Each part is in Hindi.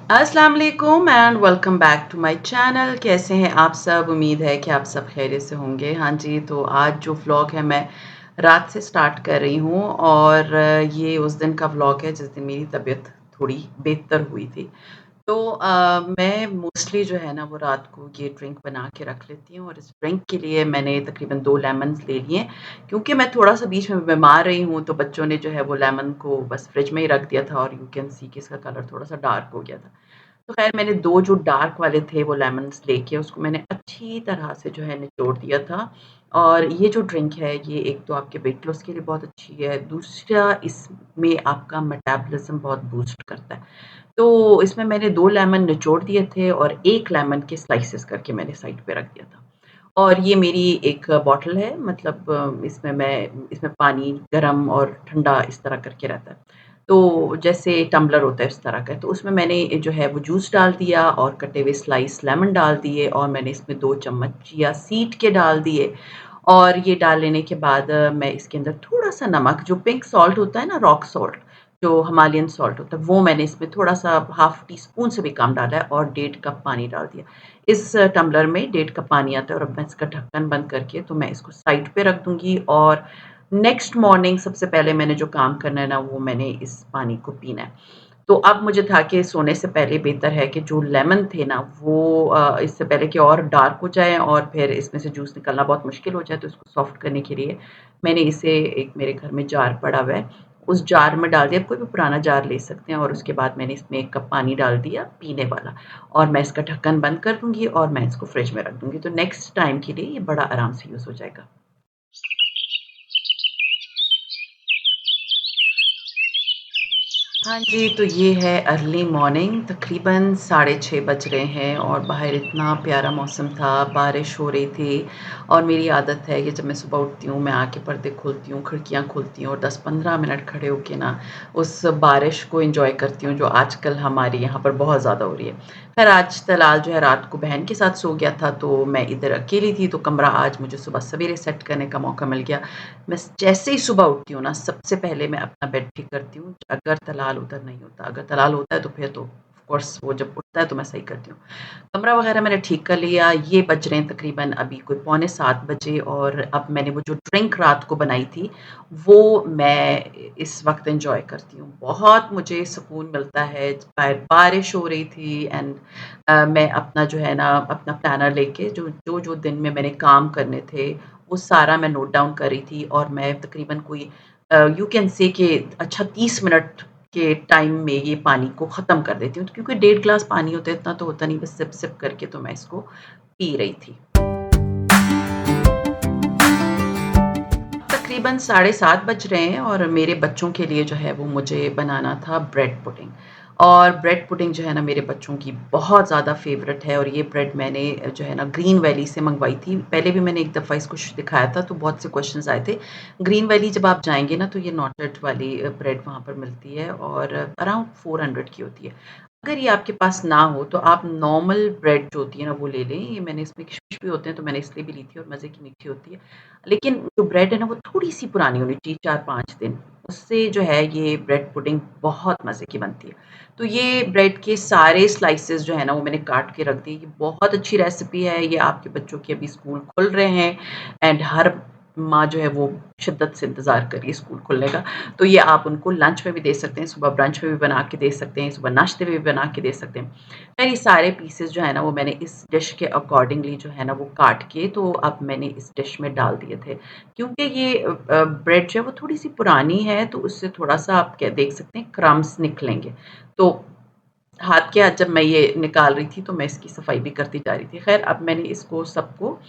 अस्सलाम वालेकुम and welcome back to my channel. कैसे हैं आप सब? उम्मीद है कि आप सब खैरियत से होंगे। हाँ जी, तो आज जो व्लॉग है मैं रात से स्टार्ट कर रही हूँ और ये उस दिन का व्लॉग है जिस दिन मेरी तबीयत थोड़ी बेहतर हुई थी। तो मैं मोस्टली जो है ना वो रात को ये ड्रिंक बना के रख लेती हूँ और इस ड्रिंक के लिए मैंने तकरीबन 2 लेमन्स ले लिए हैं। क्योंकि मैं थोड़ा-सा बीच में बीमार रही हूँ, तो बच्चों ने जो है वो लेमन को बस फ्रिज में ही रख दिया था और यू कैन सी कि इसका कलर थोड़ा-सा डार्क हो गया था। तो ख़ैर मैंने 2 जो डार्क वाले थे वो लेमन्स लेके उसको मैंने अच्छी तरह से जो है निचोड़ दिया था। और ये जो ड्रिंक है ये एक तो आपके वेट लॉस के लिए बहुत अच्छी है, दूसरा इसमें आपका मेटाबॉलिज़्म बहुत बूस्ट करता है। तो इसमें मैंने 2 लेमन निचोड़ दिए थे और 1 लेमन के स्लाइसेस करके मैंने साइड पे रख दिया था। और ये मेरी एक बॉटल है मतलब इसमें पानी गरम और ठंडा इस तरह करके रहता है। तो जैसे टम्बलर होता है उस तरह का है, तो उसमें मैंने जो है वो जूस डाल दिया और कटे हुए स्लाइस लेमन डाल दिए और मैंने इसमें 2 चम्मच चिया सीड के डाल दिए। और ये डाल लेने के बाद मैं इसके अंदर थोड़ा-सा नमक जो पिंक सॉल्ट होता है ना रॉक सॉल्ट, जो हिमालयन सॉल्ट होता है, वो मैंने इसमें थोड़ा-सा हाफ़ टी स्पून से भी कम डाला है और डेढ़ कप पानी डाल दिया। इस टम्बलर में डेढ़ कप पानी आता है और अब मैं इसका ढक्कन बंद करके तो मैं इसको साइड पे रख दूँगी और नेक्स्ट मॉर्निंग सबसे पहले मैंने जो काम करना है ना, वो मैंने इस पानी को पीना है। तो अब मुझे था कि सोने से पहले बेहतर है कि जो लेमन थे ना वो इससे पहले कि और डार्क हो जाएँ और फिर इसमें से जूस निकलना बहुत मुश्किल हो जाए, तो इसको सॉफ्ट करने के लिए मैंने इसे एक मेरे घर में जार पड़ा हुआ है, उस जार में डाल दिया। आप कोई भी पुराना जार ले सकते हैं और उसके बाद मैंने इसमें 1 कप पानी डाल दिया पीने वाला और मैं इसका ढक्कन बंद कर दूँगी और मैं इसको फ्रिज में रख दूँगी। तो नेक्स्ट टाइम के लिए ये बड़ा आराम से यूज़ हो जाएगा। हाँ जी, तो ये है अर्ली मॉर्निंग तकरीबन साढ़े 6 बज रहे हैं और बाहर इतना प्यारा मौसम था, बारिश हो रही थी और मेरी आदत है कि जब मैं सुबह उठती हूँ, मैं आके पर्दे खोलती हूँ, खिड़कियाँ खोलती हूँ और 10-15 मिनट खड़े होके ना उस बारिश को एन्जॉय करती हूँ, जो आजकल हमारे यहाँ पर बहुत ज़्यादा हो रही है। ख़ैर आज फिलहाल जो है रात को बहन के साथ सो गया था, तो मैं इधर अकेली थी, तो कमरा आज मुझे सुबह सवेरे सेट करने का मौका मिल गया। मैं जैसे ही सुबह उठती हूँ ना, सबसे पहले मैं अपना बेड ठीक करती हूँ, अगर तलाल उधर नहीं होता। अगर तलाल होता है तो फिर तो ऑफ़ कोर्स वो जब उठता है तो मैं सही करती हूँ। कमरा वग़ैरह मैंने ठीक कर लिया, ये बज रहे हैं तकरीबन अभी कोई पौने 7 बजे और अब मैंने वो जो ड्रिंक रात को बनाई थी, वो मैं इस वक़्त एन्जॉय करती हूँ। बहुत मुझे सुकून मिलता है, बाहर बारिश हो रही थी एंड मैं अपना जो है ना, अपना प्लानर लेके जो दिन में मैंने काम करने थे, वो सारा मैं नोट डाउन कर रही थी और मैं तकरीबन कोई यू कैन से कि अच्छा 30 मिनट के टाइम में ये पानी को ख़त्म कर देती हूँ, क्योंकि डेढ़ ग्लास पानी होता है, इतना तो होता नहीं, बस सिप-सिप करके तो मैं इसको पी रही थी। तकरीबन साढ़े 7 बज रहे हैं और मेरे बच्चों के लिए जो है वो मुझे बनाना था ब्रेड पुडिंग। और ब्रेड पुडिंग जो है ना मेरे बच्चों की बहुत ज़्यादा फ़ेवरेट है और ये ब्रेड मैंने जो है ना ग्रीन वैली से मँगवाई थी। पहले भी मैंने एक दफ़ा इसको दिखाया था तो बहुत से क्वेश्चन्स आए थे। ग्रीन वैली जब आप जाएँगे ना तो ये नॉटेड वाली ब्रेड वहाँ पर मिलती है और अराउंड 400 की होती है। अगर ये आपके पास ना हो तो आप नॉर्मल ब्रेड जो होती है ना वो ले लें। ये मैंने इसमें किशमिश भी होते हैं तो मैंने इसलिए भी ली थी और मज़े की मीठी होती है। लेकिन जो ब्रेड है ना वो थोड़ी-सी पुरानी होनी चाहिए 4-5 दिन। उससे जो है ये ब्रेड पुडिंग बहुत मज़े की बनती है। तो ये ब्रेड के सारे स्लाइसेस जो है ना वो मैंने काट के रख दिए। ये बहुत अच्छी रेसिपी है। ये आपके बच्चों के अभी स्कूल खुल रहे हैं एंड हर माँ जो है वो शिद्दत से इंतज़ार कर रही है स्कूल खुलने का। तो ये आप उनको लंच में भी दे सकते हैं, सुबह ब्रंच में भी बना के दे सकते हैं, सुबह नाश्ते में भी बना के दे सकते हैं। खैर ये सारे पीसेस जो है ना वो मैंने इस डिश के अकॉर्डिंगली जो है ना वो काट के तो अब मैंने इस डिश में डाल दिए थे। क्योंकि ये ब्रेड जो है वो थोड़ी-सी पुरानी है तो उससे थोड़ा-सा आप क्या देख सकते हैं क्रम्ब्स निकलेंगे। तो हाथ के हाथ जब मैं ये निकाल रही थी, तो मैं इसकी सफाई भी करती जा रही थी। ख़ैर अब मैंने इसको सबको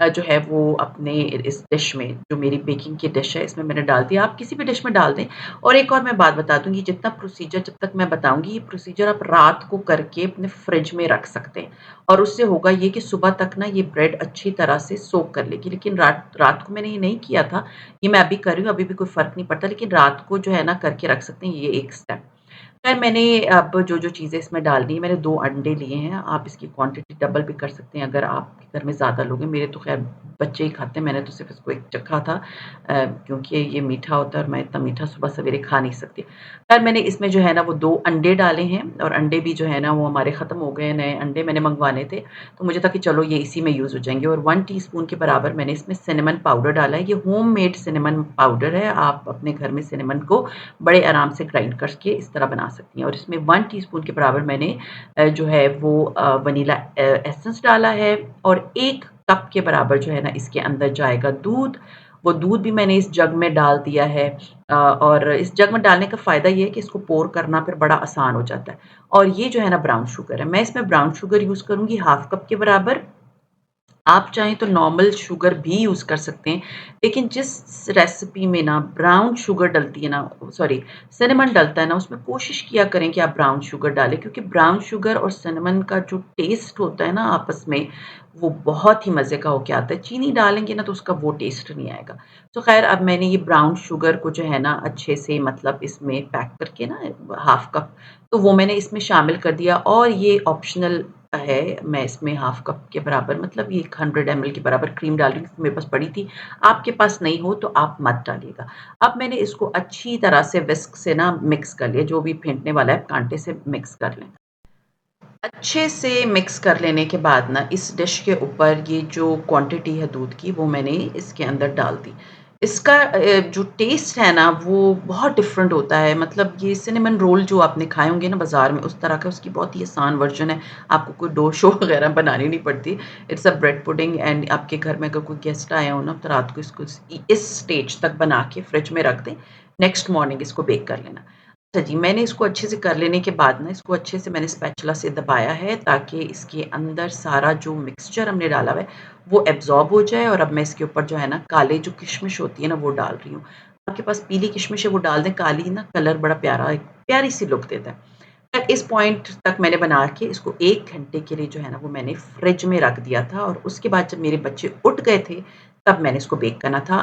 जो है वो अपने इस डिश में, जो मेरी बेकिंग की डिश है, इसमें मैंने डाल दिया। आप किसी भी डिश में डाल दें और एक और मैं बात बता दूँ, ये जितना प्रोसीजर जब तक मैं बताऊँगी, ये प्रोसीजर आप रात को करके अपने फ्रिज में रख सकते हैं और उससे होगा ये कि सुबह तक ना ये ब्रेड अच्छी तरह से सोक कर लेगी। लेकिन रात रात को मैंने ये नहीं किया था, ये मैं अभी कर रही हूँ, अभी भी कोई फ़र्क नहीं पड़ता, लेकिन रात को जो है ना करके रख सकते हैं, ये एक स्टेप। खैर मैंने अब जो-जो चीज़ें इसमें डालनी है, मैंने 2 अंडे लिए हैं, आप इसकी क्वांटिटी डबल भी कर सकते हैं अगर आपके घर में ज़्यादा लोग हैं, मेरे तो ख़ैर बच्चे ही खाते हैं, मैंने तो सिर्फ़ इसको एक चखा था क्योंकि ये मीठा होता है और मैं इतना मीठा सुबह सवेरे खा नहीं सकती। ख़ैर मैंने इसमें जो है ना वो 2 अंडे डाले हैं और अंडे भी जो है ना वो हमारे ख़त्म हो गए हैं, नए अंडे मैंने मँगवाने थे, तो मुझे था कि चलो ये इसी में यूज़ हो जाएँगे और 1 टीस्पून के बराबर मैंने इसमें सिनेमन पाउडर डाला है। ये होममेड सिनेमन पाउडर है, आप अपने घर में सिनेमन को बड़े आराम से ग्राइंड करके इस तरह बना सकती हैं और इसमें 1 टीस्पून के बराबर मैंने जो है वो वनीला एसेंस डाला है और 1 कप के बराबर जो है ना इसके अंदर जाएगा दूध। वो दूध भी मैंने इस जग में डाल दिया है और इस जग में डालने का फ़ायदा ये है कि इसको पोर करना फिर बड़ा आसान हो जाता है। और ये जो है ना ब्राउन शुगर है, मैं इसमें ब्राउन शुगर यूज़ करूँगी 1/2 कप के बराबर। आप चाहें तो नॉर्मल शुगर भी यूज़ कर सकते हैं, लेकिन जिस रेसिपी में ना ब्राउन शुगर डलती है ना सॉरी सिनेमन डलता है ना, उसमें कोशिश किया करें कि आप ब्राउन शुगर डालें क्योंकि ब्राउन शुगर और सिनेमन का जो टेस्ट होता है ना आपस में, वो बहुत ही मज़े का होके आता है। चीनी डालेंगे ना तो उसका वो टेस्ट नहीं आएगा। तो ख़ैर अब मैंने ये ब्राउन शुगर को जो है ना अच्छे से मतलब इसमें पैक करके ना 1/2 कप, तो वो मैंने इसमें शामिल कर दिया और ये ऑप्शनल है, मैं इसमें 1/2 कप के बराबर मतलब ये 100 एमएल के बराबर क्रीम डाल रही हूँ, मेरे पास पड़ी थी। आपके पास नहीं हो तो आप मत डालिएगा। अब मैंने इसको अच्छी तरह से विस्क से ना मिक्स कर लिया, जो भी फेंटने वाला है कांटे से मिक्स कर लें। अच्छे से मिक्स कर लेने के बाद ना इस डिश के ऊपर ये जो क्वांटिटी है दूध की वो मैंने इसके अंदर डाल दी। इसका जो टेस्ट है ना वो बहुत डिफ़रेंट होता है मतलब ये सिनेमन रोल जो आपने खाए होंगे ना बाज़ार में उस तरह का उसकी बहुत ही आसान वर्ज़न है। आपको कोई डो शो वग़ैरह बनानी नहीं पड़ती। It's a bread pudding and आपके घर में अगर कोई गेस्ट आया हो ना तो रात को इसको इस स्टेज तक बना के फ्रिज में रख दें। नेक्स्ट मॉर्निंग इसको बेक कर लेना। अच्छा जी, मैंने इसको अच्छे से कर लेने के बाद ना इसको अच्छे से मैंने स्पैचुला से दबाया है ताकि इसके अंदर सारा जो मिक्सचर हमने डाला हुआ है वो एब्ज़ॉर्ब हो जाए और अब मैं इसके ऊपर जो है ना काले जो किशमिश होती है ना वो डाल रही हूँ। आपके पास पीली किशमिश है वो डाल दें, काली ना कलर बड़ा प्यारा एक प्यारी-सी लुक देता है। खैर इस पॉइंट तक मैंने बना के इसको 1 घंटे के लिए जो है ना वो मैंने फ्रिज में रख दिया था और उसके बाद जब मेरे बच्चे उठ गए थे, तब मैंने इसको बेक करना था।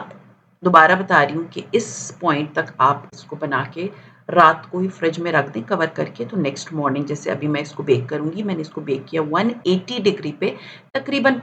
दोबारा बता रही हूँ कि इस पॉइंट तक आप इसको बना के रात को ही फ्रिज में रख दें कवर करके, तो नेक्स्ट मॉर्निंग जैसे अभी मैं इसको बेक करूँगी, मैंने इसको बेक किया 180 डिग्री पे तकरीबन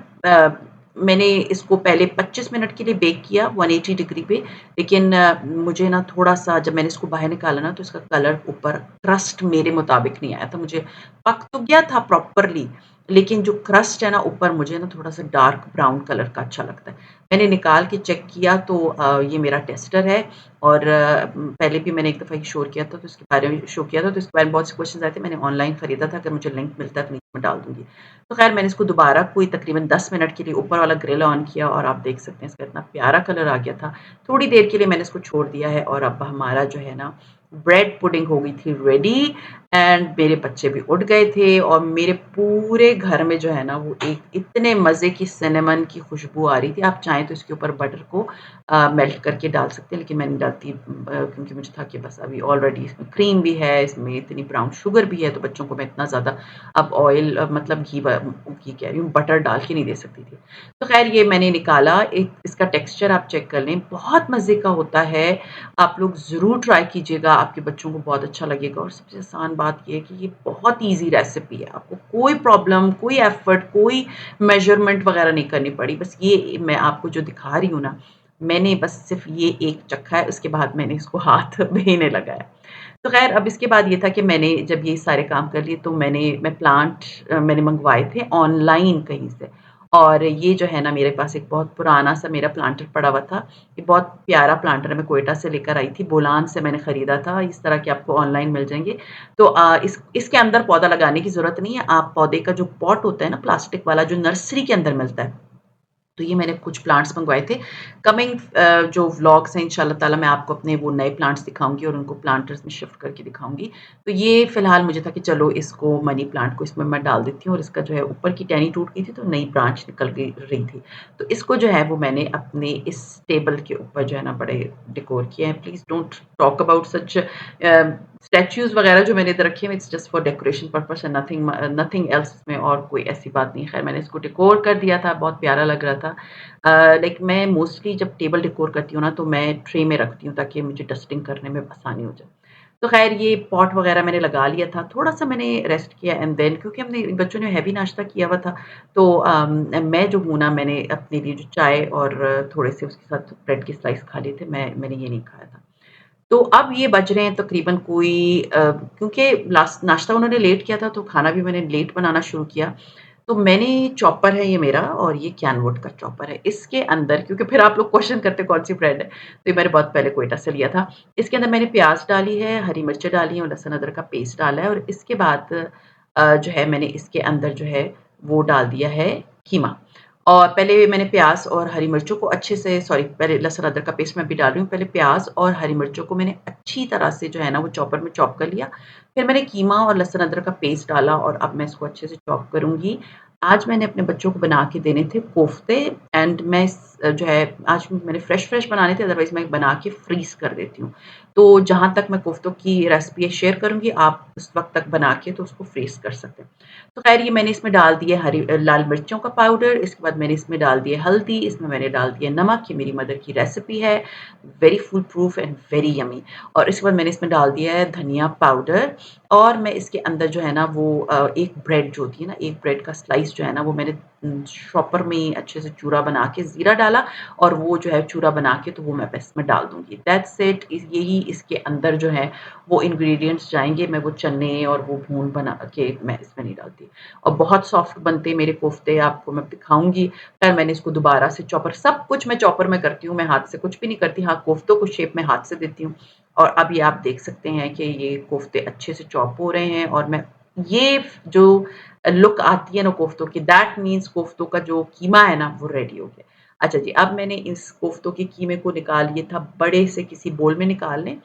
मैंने इसको पहले 25 मिनट के लिए बेक किया 180 डिग्री पे, लेकिन मुझे ना थोड़ा-सा जब मैंने इसको बाहर निकाला ना तो इसका कलर ऊपर क्रस्ट मेरे मुताबिक नहीं आया था। मुझे पक तो गया था प्रॉपरली, लेकिन जो क्रस्ट है ना ऊपर मुझे ना थोड़ा-सा डार्क ब्राउन कलर का अच्छा लगता है। मैंने निकाल के चेक किया तो ये मेरा टेस्टर है और पहले भी मैंने एक दफ़ा ये शोर किया था तो इसके बारे में शो किया था तो इसके बारे में बहुत से क्वेश्चन्स आए थे। मैंने ऑनलाइन खरीदा था, अगर मुझे लिंक मिलता है तो नीचे मैं डाल दूँगी। तो ख़ैर मैंने इसको दोबारा कोई तकरीबन 10 मिनट के लिए ऊपर वाला ग्रिल ऑन किया और आप देख सकते हैं इसका इतना प्यारा कलर आ गया था। थोड़ी देर के लिए मैंने इसको छोड़ दिया है और अब हमारा जो है ना ब्रेड पुडिंग हो गई थी रेडी एंड मेरे बच्चे भी उठ गए थे और मेरे पूरे घर में जो है ना वो एक इतने मज़े की सिनेमन की खुशबू आ रही थी। आप चाहें तो इसके ऊपर बटर को मेल्ट करके डाल सकते हैं, लेकिन मैं नहीं डालती क्योंकि मुझे था कि बस अभी ऑलरेडी इसमें क्रीम भी है, इसमें इतनी ब्राउन शुगर भी है, तो बच्चों को मैं इतना ज़्यादा अब ऑयल मतलब घी कह रही हूँ, बटर डाल के नहीं दे सकती थी। तो ख़ैर ये मैंने निकाला, एक इसका टेक्सचर आप चेक कर लें, बहुत मज़े का होता है। आप लोग ज़रूर ट्राई कीजिएगा, आपके बच्चों को बहुत अच्छा लगेगा और सबसे आसान बात ये है कि ये बहुत ईज़ी रेसिपी है। आपको कोई प्रॉब्लम, कोई एफ़र्ट, कोई मेज़रमेंट वग़ैरह नहीं करनी पड़ी। बस ये मैं आपको जो दिखा रही हूँ ना, मैंने बस सिर्फ़ ये एक चखा है, उसके बाद मैंने इसको हाथ भी नहीं लगाया। तो ख़ैर अब इसके बाद ये था कि मैंने जब ये सारे काम कर लिए तो मैं प्लांट मैंने मँगवाए थे ऑनलाइन कहीं से और ये जो है ना मेरे पास एक बहुत पुराना-सा मेरा प्लांटर पड़ा हुआ था। ये बहुत प्यारा प्लांटर है, मैं क्वेटा से लेकर आई थी, बोलान से मैंने खरीदा था, इस तरह के आपको ऑनलाइन मिल जाएँगे। तो इसके अंदर पौधा लगाने की ज़रूरत नहीं है, आप पौधे का जो पॉट होता है ना प्लास्टिक वाला जो नर्सरी के अंदर मिलता है, तो ये मैंने कुछ प्लांट्स मँगवाए थे। कमिंग जो व्लॉग्स हैं इंशाअल्लाह ताला मैं आपको अपने वो नए प्लांट्स दिखाऊँगी और उनको प्लांटर्स में शिफ्ट करके दिखाऊँगी। तो ये फ़िलहाल मुझे था कि चलो इसको मनी प्लांट को इसमें मैं डाल देती हूँ और इसका जो है ऊपर की टहनी टूट गई थी तो नई ब्रांच निकल गई रही थी। तो इसको जो है वो मैंने अपने इस टेबल के ऊपर जो है ना बड़े डेकोर किए हैं। Please don't talk about such statues वग़ैरह जो मैंने इधर रखे हैं it's just for decoration purpose and nothing else इसमें और कोई ऐसी बात नहीं है। ख़ैर मैंने इसको डेकोर कर दिया था, बहुत प्यारा लग रहा था। लाइक मैं मोस्टली जब टेबल डेकोर करती हूँ ना तो मैं ट्रे में रखती हूँ ताकि मुझे डस्टिंग करने में आसानी हो जाए। तो ख़ैर ये पॉट वग़ैरह मैंने लगा लिया था, थोड़ा-सा मैंने रेस्ट किया एंड देन क्योंकि हमने बच्चों ने हेवी नाश्ता किया हुआ था, तो मैं जो हूँ ना मैंने अपने लिए जो चाय और थोड़े-से उसके साथ ब्रेड के स्लाइस खा लिए थे, मैंने ये नहीं खाया था। तो अब ये बज रहे हैं तकरीबन कोई क्योंकि लास्ट नाश्ता उन्होंने लेट किया था, तो खाना भी मैंने लेट बनाना शुरू किया। तो मैंने चॉपर है ये मेरा और ये कैनवुड का चॉपर है। इसके अंदर क्योंकि फिर आप लोग क्वेश्चन करते हैं कौन-सी ब्रेड है, तो ये मैंने बहुत पहले क्वेटा से लिया था। इसके अंदर मैंने प्याज़ डाली है, हरी मिर्चें डाली हैं और लहसुन अदरक का पेस्ट डाला है और इसके बाद जो है मैंने इसके अंदर जो है वो डाल दिया है कीमा। और पहले मैंने प्याज़ और हरी मिर्चों को अच्छे से सॉरी पहले लहसुन अदरक का पेस्ट मैं अभी डाल रही हूँ। पहले प्याज़ और हरी मिर्चों को मैंने अच्छी तरह से जो है ना वो चॉपर में चॉप कर लिया। फिर मैंने कीमा और लहसुन अदरक का पेस्ट डाला और अब मैं इसको अच्छे से चॉप करूँगी। आज मैंने अपने बच्चों को बना के देने थे कोफ्ते एंड मैं जो है आज मैंने फ्रेश बनाने थे अदरवाइज़ मैं बना के फ्रीज़ कर देती हूँ। तो जहाँ तक मैं कोफ्तों की रेसिपी शेयर करूँगी आप उस वक़्त तक बना के तो उसको फ्रीज़ कर सकते हैं। तो ख़ैर ये मैंने इसमें डाल दिए लाल मिर्चों का पाउडर, इसके बाद मैंने इसमें डाल दिए हल्दी, इसमें मैंने डाल दिया नमक, ये मेरी मदर की रेसिपी है, very foolproof and very yummy. और इसके बाद मैंने इसमें डाल दिया है धनिया पाउडर और मैं इसके अंदर जो है ना वो एक ब्रेड जो होती है ना, एक ब्रेड का स्लाइस जो है ना वो मैंने चॉपर में अच्छे से चूरा बना के ज़ीरा डाला और वो जो है चूरा बना के तो वो मैं इसमें डाल दूँगी। दैट्स इट यही इसके अंदर जो है वो इंग्रीडिएंट्स जाएँगे, मैं वो चने और वो भून बना के मैं इसमें नहीं डालती। और बहुत सॉफ्ट बनते हैं मेरे कोफ्ते, आपको मैं दिखाऊँगी। ख़ैर मैंने इसको दोबारा से चॉपर सब कुछ मैं चॉपर में करती हूँ, मैं हाथ से कुछ भी नहीं करती। हाँ, कोफ्तों को शेप मैं हाथ से देती हूँ और अब ये आप देख सकते हैं कि ये कोफ्ते अच्छे से चॉप हो रहे हैं और मैं ये जो लुक आती है ना कोफ्तों की दैट मीन्स कोफ्तों का जो कीमा है ना वो रेडी हो गया। अच्छा जी, अब मैंने इस कोफ्तों के कीमे को निकाल लिया था बड़े से किसी बोल में निकाल लें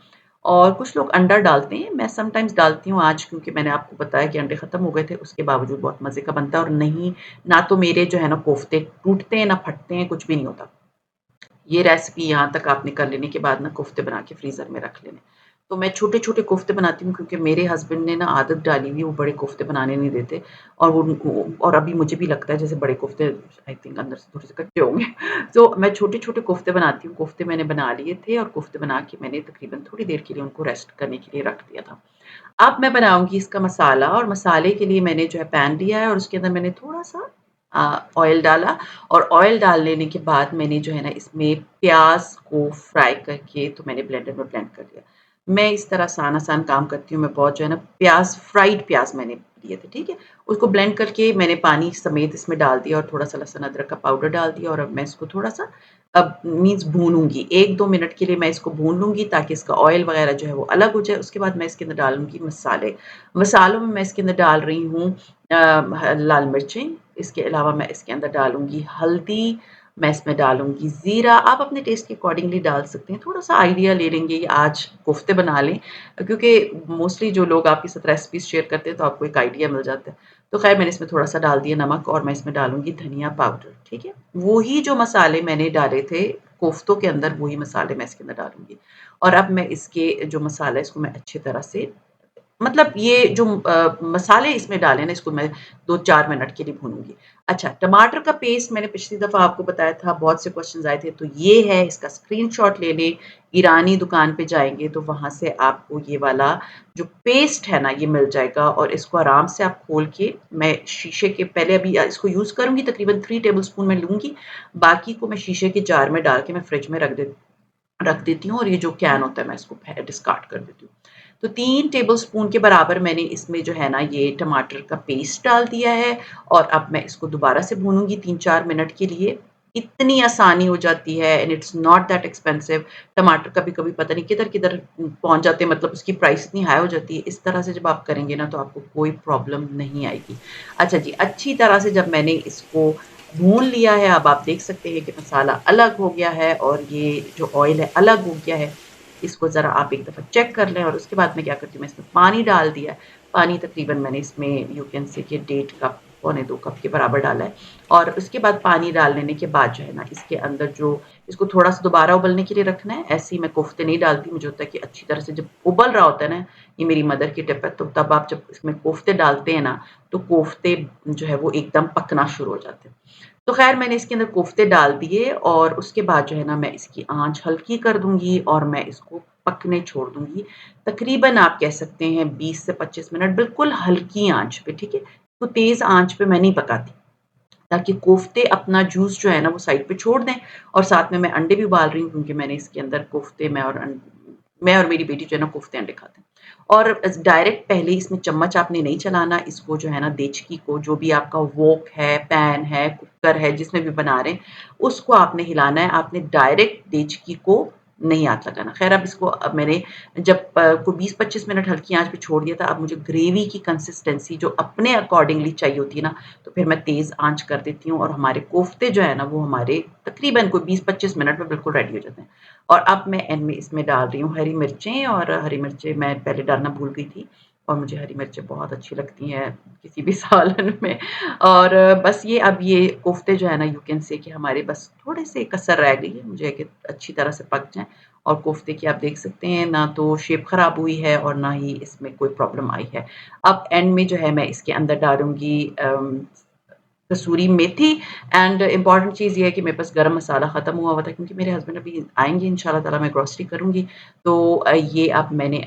और कुछ लोग अंडा डालते हैं, मैं समटाइम्स डालती हूँ आज क्योंकि मैंने आपको बताया कि अंडे खत्म हो गए थे, उसके बावजूद बहुत मज़े का बनता है और नहीं ना तो मेरे जो है ना कोफ्ते टूटते हैं, ना फटते हैं, कुछ भी नहीं होता। ये रेसिपी यहाँ तक आपने कर लेने के बाद ना कोफ्ते बना के फ्रीज़र में रख लेने। तो मैं छोटे-छोटे कोफ्ते बनाती हूँ क्योंकि मेरे हस्बैंड ने ना आदत डाली हुई है, वो बड़े कोफ्ते बनाने नहीं देते और वो और अभी मुझे भी लगता है जैसे बड़े कोफ्ते आई थिंक अंदर से थोड़े-से कच्चे होंगे। तो मैं छोटे-छोटे कोफ्ते बनाती हूँ, कोफ्ते मैंने बना लिए थे और कोफ्ते बना के मैंने तकरीबन थोड़ी देर के लिए उनको रेस्ट करने के लिए रख दिया था। अब मैं बनाऊँगी इसका मसाला और मसाले के लिए मैंने जो है पैन लिया है और उसके अंदर मैंने थोड़ा-सा ऑयल डाला और ऑयल डाल लेने के बाद मैंने जो है ना इसमें प्याज़ को फ्राई करके तो मैंने ब्लेंडर में ब्लेंड कर लिया। मैं इस तरह आसान-आसान काम करती हूँ, मैं बहुत जो है ना फ्राइड प्याज़ मैंने लिए थे, ठीक है? उसको ब्लेंड करके मैंने पानी समेत इसमें डाल दिया और थोड़ा-सा लहसुन अदरक का पाउडर डाल दिया और अब मैं इसको थोड़ा-सा अब मीन्स भूनूँगी, 1-2 मिनट के लिए मैं इसको भून लूँगी ताकि इसका ऑयल वग़ैरह जो है वो अलग हो जाए, उसके बाद मैं इसके अंदर डालूँगी मसाले। मसालों में मैं इसके अंदर डाल रही हूँ लाल मिर्चें, इसके अलावा मैं इसके अंदर डालूँगी हल्दी, मैं इसमें डालूँगी ज़ीरा, आप अपने टेस्ट के अकॉर्डिंगली डाल सकते हैं, थोड़ा-सा आइडिया ले लेंगे ये आज कोफ्ते बना लें, क्योंकि मोस्टली जो लोग आपके साथ रेसिपीज़ शेयर करते हैं तो आपको एक आइडिया मिल जाता है। तो ख़ैर मैंने इसमें थोड़ा-सा डाल दिया नमक और मैं इसमें डालूँगी धनिया पाउडर, ठीक है? वो ही जो मसाले मैंने डाले थे कोफ्तों के अंदर, वही मसाले मैं इसके अंदर डालूँगी। और अब मैं इसके जो मसाला है इसको मैं अच्छी तरह से मतलब ये जो मसाले इसमें डाले ना इसको मैं 2-4 मिनट के लिए भूनूँगी। अच्छा, टमाटर का पेस्ट मैंने पिछली दफ़ा आपको बताया था, बहुत से क्वेश्चन्स आए थे, तो ये है, इसका स्क्रीनशॉट ले लें। ईरानी दुकान पे जाएँगे तो वहाँ से आपको ये वाला जो पेस्ट है ना, ये मिल जाएगा और इसको आराम से आप खोल के मैं शीशे के पहले अभी इसको यूज़ करूँगी तकरीबन 3 टेबलस्पून मैं लूँगी, बाकी को मैं शीशे के जार में डाल के मैं फ्रिज में रख देती हूँ और ये जो कैन होता है मैं इसको डिस्कार्ड कर देती हूँ। तो 3 टेबलस्पून के बराबर मैंने इसमें जो है ना ये टमाटर का पेस्ट डाल दिया है और अब मैं इसको दोबारा से भूनूँगी 3-4 मिनट के लिए। इतनी आसानी हो जाती है and it's not that expensive. टमाटर कभी-कभी पता नहीं किधर-किधर पहुँच जाते हैं मतलब उसकी प्राइस इतनी हाई हो जाती है। इस तरह से जब आप करेंगे ना तो आपको कोई प्रॉब्लम नहीं आएगी। अच्छा जी, अच्छी तरह से जब मैंने इसको भून लिया है, अब आप देख सकते हैं कि मसाला अलग हो गया है और ये जो ऑयल है अलग हो गया है। इसको ज़रा आप एक दफ़ा चेक कर लें और उसके बाद मैं क्या करती हूँ, मैं इसमें पानी डाल दिया है। पानी तकरीबन मैंने इसमें यू कैन से कि 1.5 कप, पौने 2 कप के बराबर डाला है और उसके बाद पानी डाल लेने के बाद जो है ना, इसके अंदर जो इसको थोड़ा-सा दोबारा उबलने के लिए रखना है। ऐसे ही मैं कोफ्ते नहीं डालती, मुझे होता है कि अच्छी तरह से जब उबल रहा होता है ना, ये मेरी मदर की टिप है, तो तब आप जब इसमें कोफ्ते डालते हैं ना, तो कोफ्ते जो है वो एकदम पकना शुरू हो जाते हैं। तो ख़ैर मैंने इसके अंदर कोफ्ते डाल दिए और उसके बाद जो है ना मैं इसकी आँच हल्की कर दूँगी और मैं इसको पकने छोड़ दूँगी। तकरीबन आप कह सकते हैं 20 से 25 मिनट बिल्कुल हल्की आँच पे, ठीक है? तो तेज़ आँच पे मैं नहीं पकाती, ताकि कोफ्ते अपना जूस जो है ना वो साइड पे छोड़ दें और साथ में मैं अंडे भी उबाल रही हूँ क्योंकि मैंने इसके अंदर कोफ्ते मैं और मेरी बेटी जो है ना कोफ्ते अंडे खाते हैं। और डायरेक्ट पहले इसमें चम्मच आपने नहीं चलाना, इसको जो है ना देचकी को जो भी आपका वोक है, पैन है, कुकर है जिसमें भी बना रहे हैं, उसको आपने हिलाना है, आपने डायरेक्ट देचकी को नहीं हाथ लगाना। ख़ैर अब इसको अब मैंने जब को 20-25 मिनट हल्की आँच पे छोड़ दिया था, अब मुझे ग्रेवी की कंसिस्टेंसी जो अपने अकॉर्डिंगली चाहिए होती है ना, तो फिर मैं तेज़ आँच कर देती हूँ और हमारे कोफ्ते जो है ना वो हमारे तकरीबन कोई 20-25 मिनट में बिल्कुल रेडी हो जाते हैं। और अब मैं एंड में इसमें डाल रही हूँ हरी मिर्चें और हरी मिर्चें मैं पहले डालना भूल गई थी और मुझे हरी मिर्चें बहुत अच्छी लगती हैं किसी भी सालन में। और बस ये अब ये कोफ्ते जो है ना यू कैन से कि हमारे बस थोड़े से कसर रह गई है मुझे कि अच्छी तरह से पक जाएँ और कोफ्ते की आप देख सकते हैं ना तो शेप ख़राब हुई है और ना ही इसमें कोई प्रॉब्लम आई है। अब एंड में जो है मैं इसके अंदर डालूँगी कसूरी मेथी एंड इम्पॉर्टेंट चीज़ ये है कि मेरे पास गरम मसाला ख़त्म हुआ हुआ था क्योंकि मेरे हस्बैंड अभी आएँगे इंशाल्लाह ताला मैं ग्रोसरी करूँगी। तो ये अब मैंने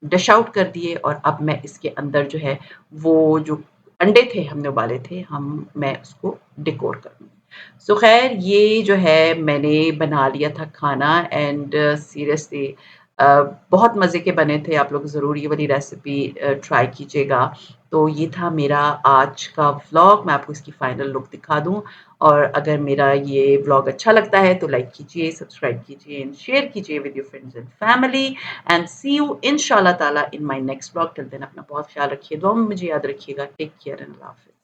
डिश आउट कर दिए और अब मैं इसके अंदर जो है वो जो अंडे थे हमने उबाले थे मैं उसको डेकोर करूँगी। सो ख़ैर ये जो है मैंने बना लिया था खाना एंड सीरियसली अ, बहुत मज़े के बने थे। आप लोग ज़रूर ये वाली रेसिपी ट्राई कीजिएगा। तो ये था मेरा आज का व्लॉग, मैं आपको इसकी फाइनल लुक दिखा दूँ और अगर मेरा ये व्लॉग अच्छा लगता है तो लाइक कीजिए, सब्सक्राइब कीजिए एंड शेयर कीजिए with your friends and family and see you इंशाल्लाह ताला in my next vlog. Till then अपना बहुत ख्याल रखिए, दुआ में मुझे याद रखिएगा। टेक केयर एंड अल्लाह हाफ़िज़।